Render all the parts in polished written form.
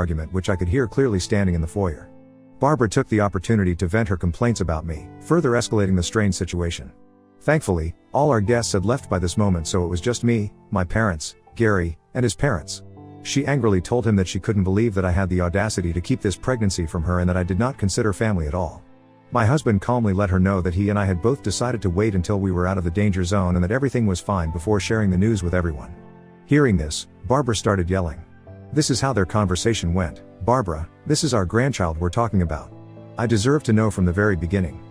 argument which I could hear clearly standing in the foyer. Barbara took the opportunity to vent her complaints about me, further escalating the strained situation. Thankfully, all our guests had left by this moment, so it was just me, my parents, Gary, and his parents. She angrily told him that she couldn't believe that I had the audacity to keep this pregnancy from her and that I did not consider family at all. My husband calmly let her know that he and I had both decided to wait until we were out of the danger zone and that everything was fine before sharing the news with everyone. Hearing this, Barbara started yelling. This is how their conversation went. Barbara, this is our grandchild we're talking about. I deserve to know from the very beginning.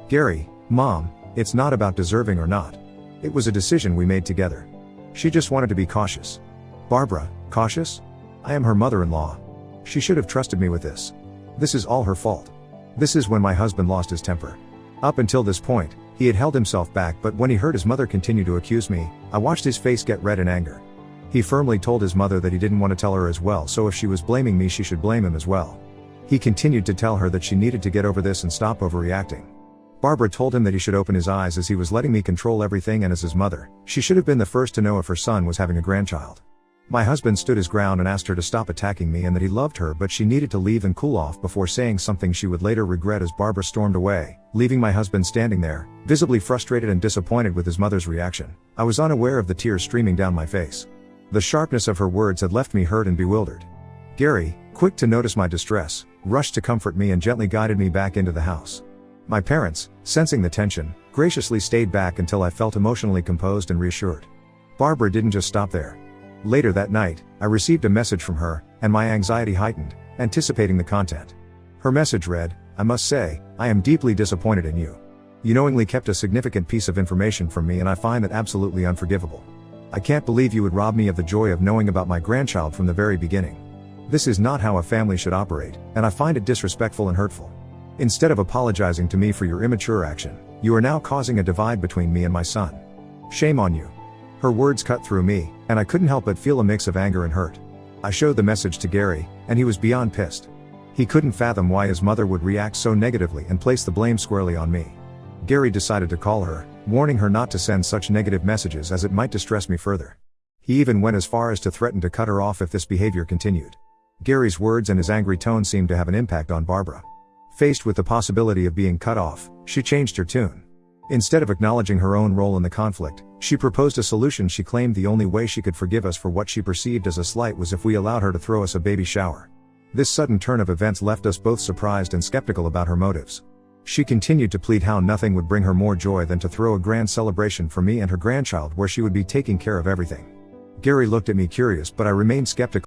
Gary, Mom, it's not about deserving or not. It was a decision we made together. She just wanted to be cautious. Barbara, cautious? I am her mother-in-law. She should have trusted me with this. This is all her fault. This is when my husband lost his temper. Up until this point, he had held himself back, but when he heard his mother continue to accuse me, I watched his face get red in anger. He firmly told his mother that he didn't want to tell her as well, so if she was blaming me she should blame him as well. He continued to tell her that she needed to get over this and stop overreacting. Barbara told him that he should open his eyes as he was letting me control everything, and as his mother, she should have been the first to know if her son was having a grandchild. My husband stood his ground and asked her to stop attacking me and that he loved her, but she needed to leave and cool off before saying something she would later regret as Barbara stormed away, leaving my husband standing there, visibly frustrated and disappointed with his mother's reaction. I was unaware of the tears streaming down my face. The sharpness of her words had left me hurt and bewildered. Gary, quick to notice my distress, rushed to comfort me and gently guided me back into the house. My parents, sensing the tension, graciously stayed back until I felt emotionally composed and reassured. Barbara didn't just stop there. Later that night, I received a message from her, and my anxiety heightened, anticipating the content. Her message read, I must say, I am deeply disappointed in you. You knowingly kept a significant piece of information from me and I find that absolutely unforgivable. I can't believe you would rob me of the joy of knowing about my grandchild from the very beginning. This is not how a family should operate, and I find it disrespectful and hurtful. Instead of apologizing to me for your immature action, you are now causing a divide between me and my son. Shame on you. Her words cut through me, and I couldn't help but feel a mix of anger and hurt. I showed the message to Gary, and he was beyond pissed. He couldn't fathom why his mother would react so negatively and place the blame squarely on me. Gary decided to call her, warning her not to send such negative messages as it might distress me further. He even went as far as to threaten to cut her off if this behavior continued. Gary's words and his angry tone seemed to have an impact on Barbara. Faced with the possibility of being cut off, she changed her tune. Instead of acknowledging her own role in the conflict, she proposed a solution. She claimed the only way she could forgive us for what she perceived as a slight was if we allowed her to throw us a baby shower. This sudden turn of events left us both surprised and skeptical about her motives. She continued to plead how nothing would bring her more joy than to throw a grand celebration for me and her grandchild where she would be taking care of everything. Gary looked at me curious, but I remained skeptical.